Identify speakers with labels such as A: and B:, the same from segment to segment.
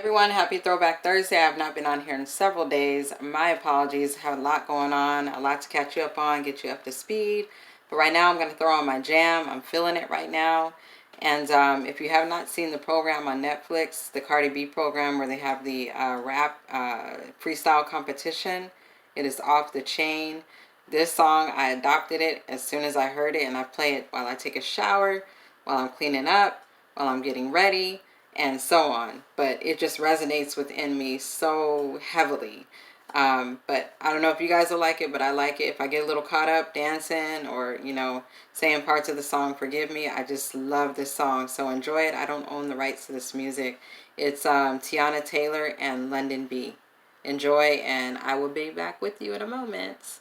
A: Everyone, happy Throwback Thursday. I've not been on here in several days. My apologies. I have a lot going on, a lot to catch you up on, get you up to speed. But right now I'm going to throw on my jam. I'm feeling it right now. And if you have not seen the program on Netflix, the Cardi B program where they have the rap freestyle competition, it is off the chain. This song, I adopted it as soon as I heard it, and I play it while I take a shower, while I'm cleaning up, while I'm getting ready, and so on. But it just resonates within me so heavily. But I don't know if you guys will like it, but I like it. If I get a little caught up dancing or, saying parts of the song, forgive me. I just love this song. So enjoy it. I don't own the rights to this music. It's Tiana Taylor and London B. Enjoy, and I will be back with you in a moment.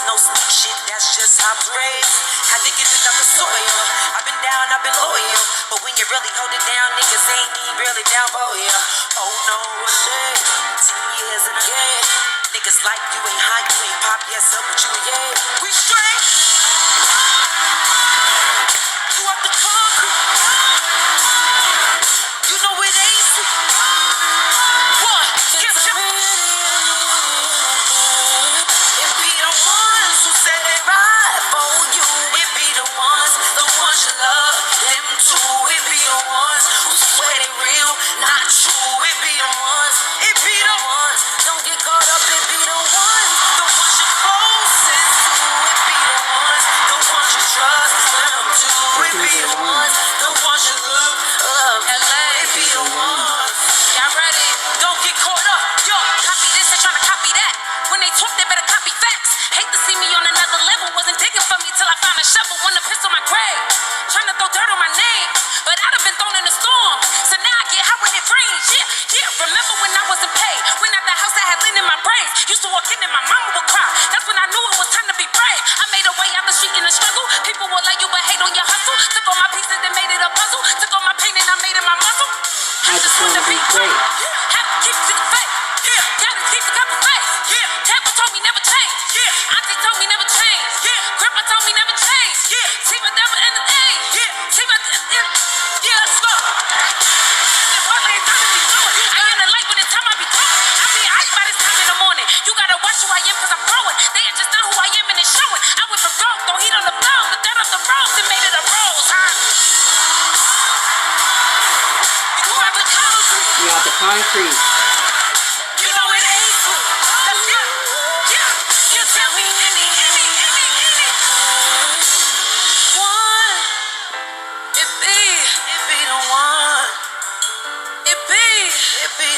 B: No sneak shit, that's just how I'm raised. Had to get it out the soil. I've been down, I've been loyal. But when you really hold it down, niggas ain't even really down for you. Oh no, shit. 10 years in the game. Niggas like you ain't high, you ain't pop, yes, up with you, yeah. We straight. You up the concrete. You know it ain't sweet. One, get your.
A: Concrete.
B: You know it ain't cool. That's it. Yeah. You tell me any. One. It be the one. It be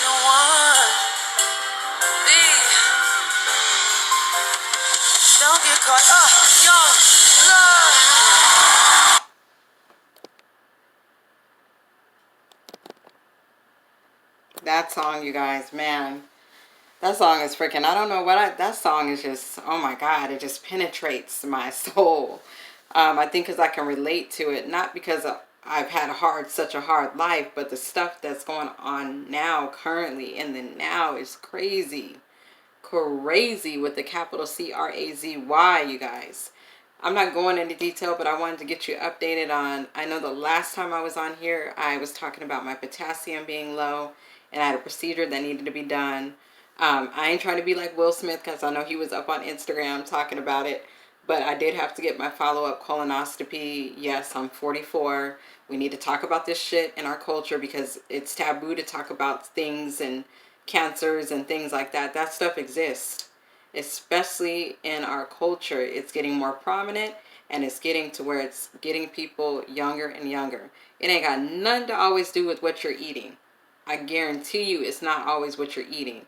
B: the one. Be. Don't get caught up, young love.
A: That song, you guys, man, that song is freaking, I don't know what that song is just, oh my God, it just penetrates my soul. I think because I can relate to it, not because I've had such a hard life, but the stuff that's going on now, currently, in the now is crazy. Crazy with the capital C-R-A-Z-Y, you guys. I'm not going into detail, but I wanted to get you updated on, I know the last time I was on here, I was talking about my potassium being low, and I had a procedure that needed to be done. I ain't trying to be like Will Smith, because I know he was up on Instagram talking about it, but I did have to get my follow-up colonoscopy. Yes, I'm 44. We need to talk about this shit in our culture because it's taboo to talk about things and cancers and things like that. That stuff exists, especially in our culture. It's getting more prominent, and it's getting to where it's getting people younger and younger. It ain't got nothing to always do with what you're eating. I guarantee you it's not always what you're eating.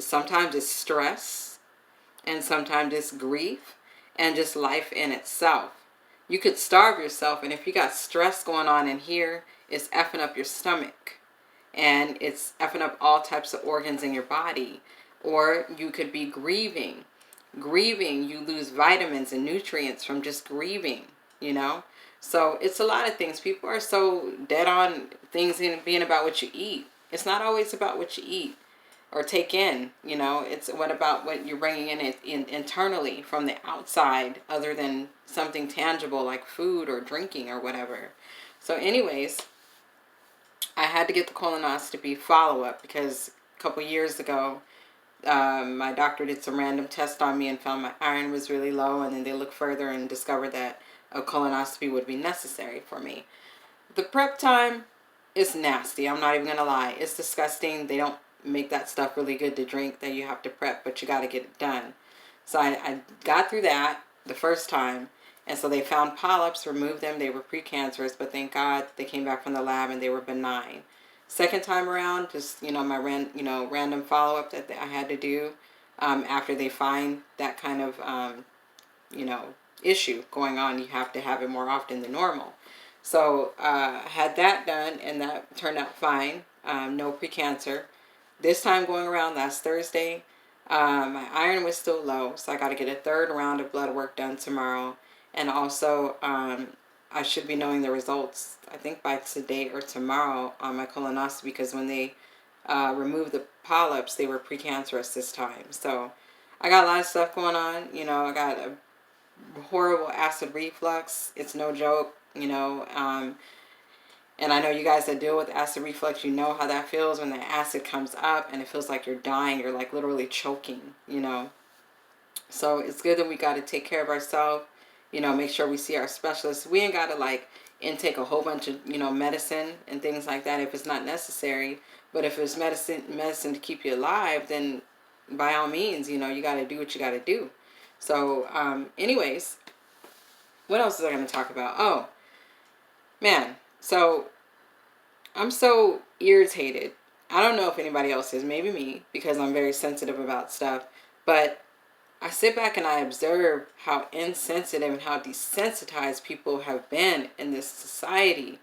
A: Sometimes it's stress, and sometimes it's grief, and just life in itself. You could starve yourself, and if you got stress going on in here, it's effing up your stomach, and it's effing up all types of organs in your body. Or you could be grieving. grieving, you lose vitamins and nutrients from just grieving, you know? So it's a lot of things. People are so dead on things in being about what you eat. It's not always about what you eat or take in, you know. It's what about what you're bringing in internally from the outside, other than something tangible like food or drinking or whatever. So anyways, I had to get the colonoscopy follow-up because a couple years ago, my doctor did some random test on me and found my iron was really low, and then they looked further and discovered that a colonoscopy would be necessary for me. The prep time is nasty. I'm not even going to lie. It's disgusting. They don't make that stuff really good to drink that you have to prep, but you got to get it done. So I got through that the first time, and so they found polyps, removed them. They were precancerous, but thank God they came back from the lab and they were benign. Second time around, just, you know, my random follow-up that I had to do after they find that kind of, you know, issue going on. You have to have it more often than normal. So I had that done, and that turned out fine. No precancer. This time going around last Thursday, my iron was still low, so I got to get a third round of blood work done tomorrow. And also, I should be knowing the results, I think, by today or tomorrow on my colonoscopy, because when they removed the polyps, they were precancerous this time. So I got a lot of stuff going on. You know, I got a horrible acid reflux. It's no joke, you know. And I know you guys that deal with acid reflux, you know how that feels when the acid comes up and it feels like you're dying. You're like literally choking, you know. So it's good that we got to take care of ourselves, you know, make sure we see our specialists. We ain't got to like intake a whole bunch of, you know, medicine and things like that if it's not necessary. But if it's medicine to keep you alive, then by all means, you know, you got to do what you got to do. So anyways, what else was I going to talk about? Oh, man. So I'm so irritated. I don't know if anybody else is, maybe me, because I'm very sensitive about stuff. But I sit back and I observe how insensitive and how desensitized people have been in this society.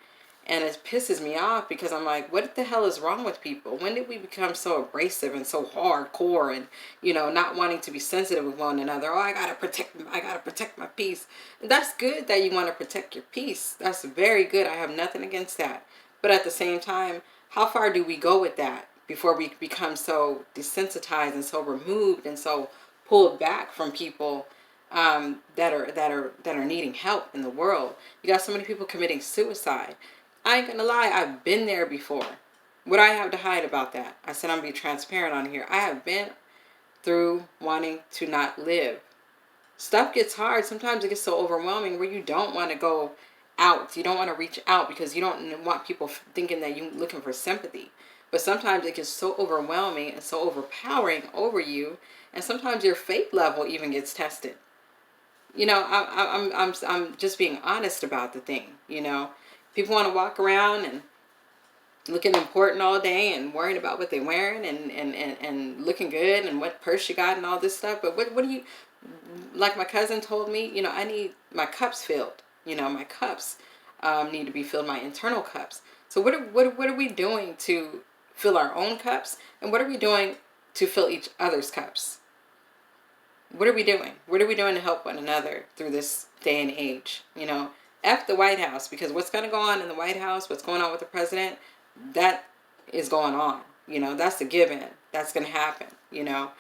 A: And it pisses me off because I'm like, what the hell is wrong with people? When did we become so abrasive and so hardcore and, you know, not wanting to be sensitive with one another? Oh, I gotta protect my peace. And that's good that you want to protect your peace. That's very good. I have nothing against that. But at the same time, how far do we go with that before we become so desensitized and so removed and so pulled back from people that are needing help in the world? You got so many people committing suicide. I ain't gonna lie, I've been there before. What do I have to hide about that? I said I'm gonna be transparent on here. I have been through wanting to not live. Stuff gets hard. Sometimes it gets so overwhelming where you don't want to go out. You don't want to reach out because you don't want people thinking that you're looking for sympathy. But sometimes it gets so overwhelming and so overpowering over you, and sometimes your faith level even gets tested. You know, I'm just being honest about the thing. You know, people want to walk around and looking important all day and worrying about what they're wearing and looking good and what purse you got and all this stuff. But what do you, like my cousin told me, you know, I need my cups filled. You know, my cups need to be filled, my internal cups. So what are we doing to fill our own cups? And what are we doing to fill each other's cups? What are we doing? What are we doing to help one another through this day and age? You know, F the White House, because what's going to go on in the White House, what's going on with the president, that is going on. You know, that's a given. That's going to happen, you know.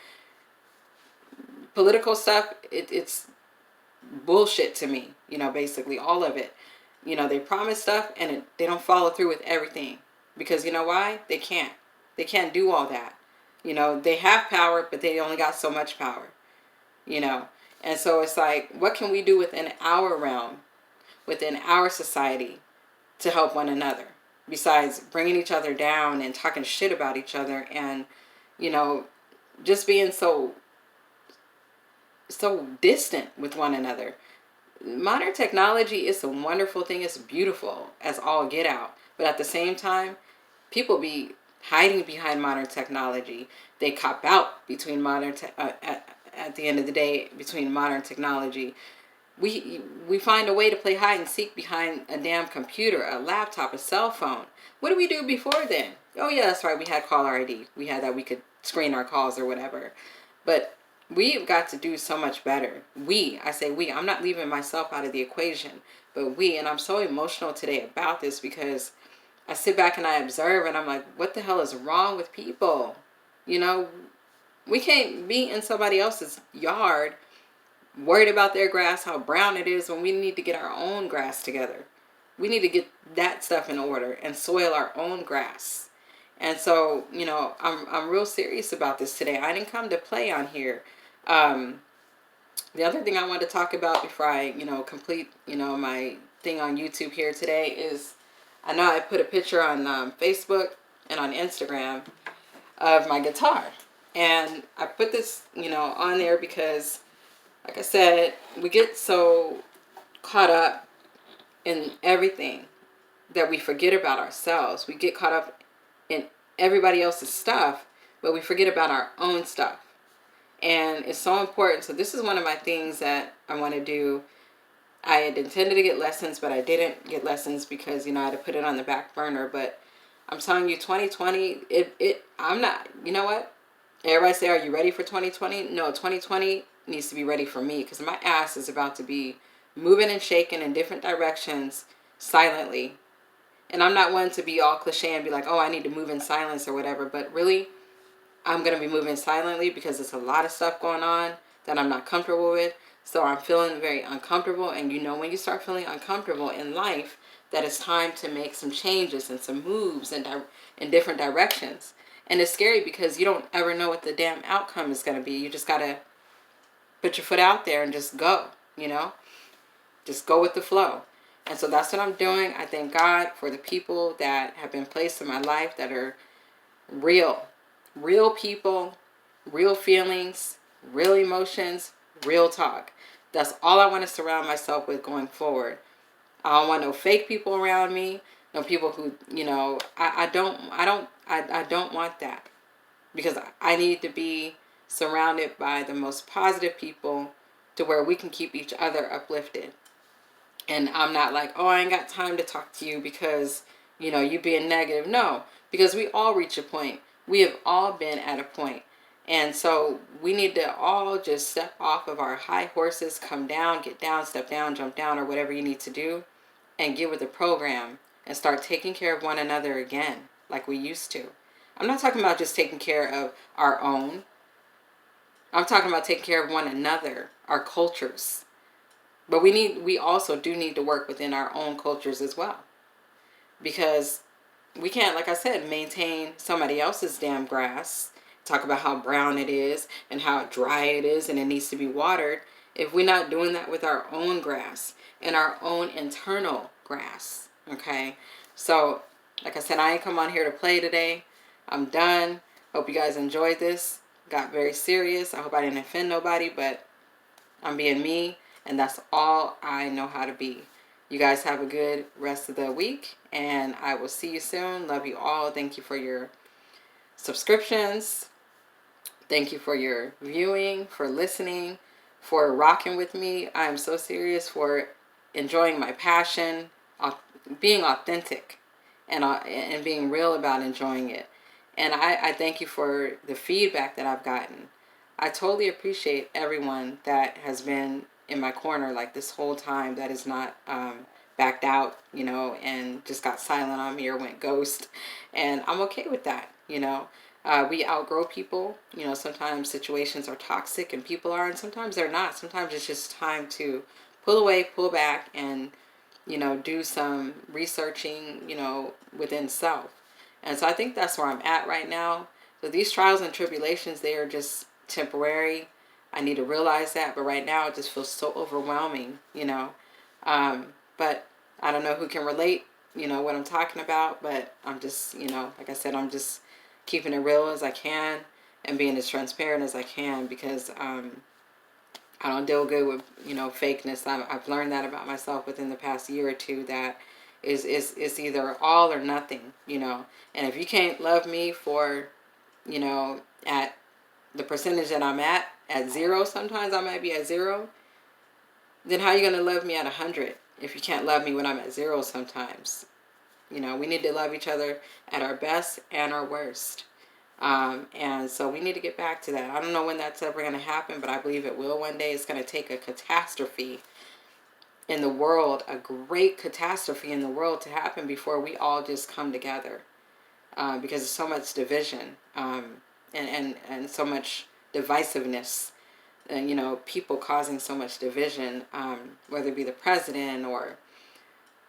A: Political stuff, it's bullshit to me, you know, basically all of it. You know, they promise stuff and they don't follow through with everything. Because you know why? They can't. They can't do all that. You know, they have power, but they only got so much power. You know, and so it's like, what can we do within our realm, within our society, to help one another, besides bringing each other down and talking shit about each other and, you know, just being so distant with one another. Modern technology is a wonderful thing. It's beautiful as all get out, but at the same time, people be hiding behind modern technology. They cop out between at the end of the day, between modern technology. We find a way to play hide and seek behind a damn computer, a laptop, a cell phone. What did we do before then? Oh yeah, that's right, we had caller ID. We had that, we could screen our calls or whatever. But we've got to do so much better. I say we, I'm not leaving myself out of the equation, but and I'm so emotional today about this because I sit back and I observe and I'm like, what the hell is wrong with people? You know, we can't be in somebody else's yard worried about their grass, how brown it is, when we need to get our own grass together. We need to get that stuff in order and soil our own grass. And so, I'm real serious about this today. I didn't come to play on here. The other thing I want to talk about before I, complete, my thing on YouTube here today is, I know I put a picture on Facebook and on Instagram of my guitar. And I put this, on there because, like I said, we get so caught up in everything that we forget about ourselves. We get caught up in everybody else's stuff, but we forget about our own stuff. And it's so important. So this is one of my things that I want to do. I had intended to get lessons, but I didn't get lessons because, I had to put it on the back burner. But I'm telling you, 2020, I'm not, you know what? Everybody say, are you ready for 2020? No, 2020 needs to be ready for me because my ass is about to be moving and shaking in different directions silently. And I'm not one to be all cliche and be like, oh, I need to move in silence or whatever. But really, I'm going to be moving silently because there's a lot of stuff going on that I'm not comfortable with. So I'm feeling very uncomfortable. And when you start feeling uncomfortable in life, that it's time to make some changes and some moves in different directions. And it's scary because you don't ever know what the damn outcome is going to be. You just got to put your foot out there and just go, just go with the flow. And so that's what I'm doing. I thank God for the people that have been placed in my life that are real people, real feelings, real emotions, real talk. That's all I want to surround myself with going forward. I don't want no fake people around me. No people who, I don't want that, because I need to be surrounded by the most positive people to where we can keep each other uplifted. And I'm not like, oh, I ain't got time to talk to you because, you being negative. No, because we all reach a point. We have all been at a point. And so we need to all just step off of our high horses, come down, get down, step down, jump down, or whatever you need to do, and get with the program and start taking care of one another again like we used to. I'm not talking about just taking care of our own. I'm talking about taking care of one another, our cultures. But we also do need to work within our own cultures as well. Because we can't, like I said, maintain somebody else's damn grass, talk about how brown it is and how dry it is and it needs to be watered, if we're not doing that with our own grass and our own internal grass. Okay? So, like I said, I ain't come on here to play today. I'm done. Hope you guys enjoyed this. Got very serious. I hope I didn't offend nobody, but I'm being me, and that's all I know how to be. You guys have a good rest of the week, and I will see you soon. Love you all. Thank you for your subscriptions. Thank you for your viewing, for listening, for rocking with me. I am so serious, for enjoying my passion, being authentic, and being real about enjoying it. And I thank you for the feedback that I've gotten. I totally appreciate everyone that has been in my corner like this whole time, that is not backed out, and just got silent on me or went ghost. And I'm okay with that, we outgrow people. Sometimes situations are toxic and people are, and sometimes they're not. Sometimes it's just time to pull away, pull back, and, do some researching, within self. And so I think that's where I'm at right now. So these trials and tribulations, they are just temporary. I need to realize that. But right now it just feels so overwhelming, But I don't know who can relate, what I'm talking about. But I'm just, like I said, I'm just keeping it real as I can and being as transparent as I can, because I don't deal good with, fakeness. I've learned that about myself within the past year or two, that is either all or nothing, And if you can't love me for, at the percentage that I'm at 0, sometimes I might be at 0, then how are you going to love me at 100 if you can't love me when I'm at 0 sometimes? We need to love each other at our best and our worst. And so we need to get back to that. I don't know when that's ever going to happen, but I believe it will one day. It's going to take a catastrophe in the world, a great catastrophe in the world to happen before we all just come together. Because there's so much division, and so much divisiveness, and people causing so much division, whether it be the president or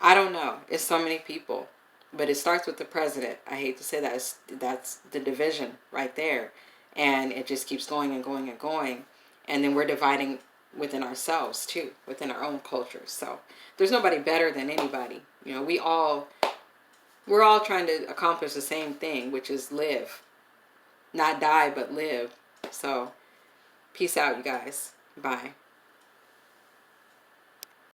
A: I don't know. It's so many people, but it starts with the president. I hate to say that. That's the division right there, and it just keeps going and going and going, and then we're dividing within ourselves too, within our own cultures. So there's nobody better than anybody. We're all trying to accomplish the same thing, which is live, not die, but live. So peace out, you guys. Bye.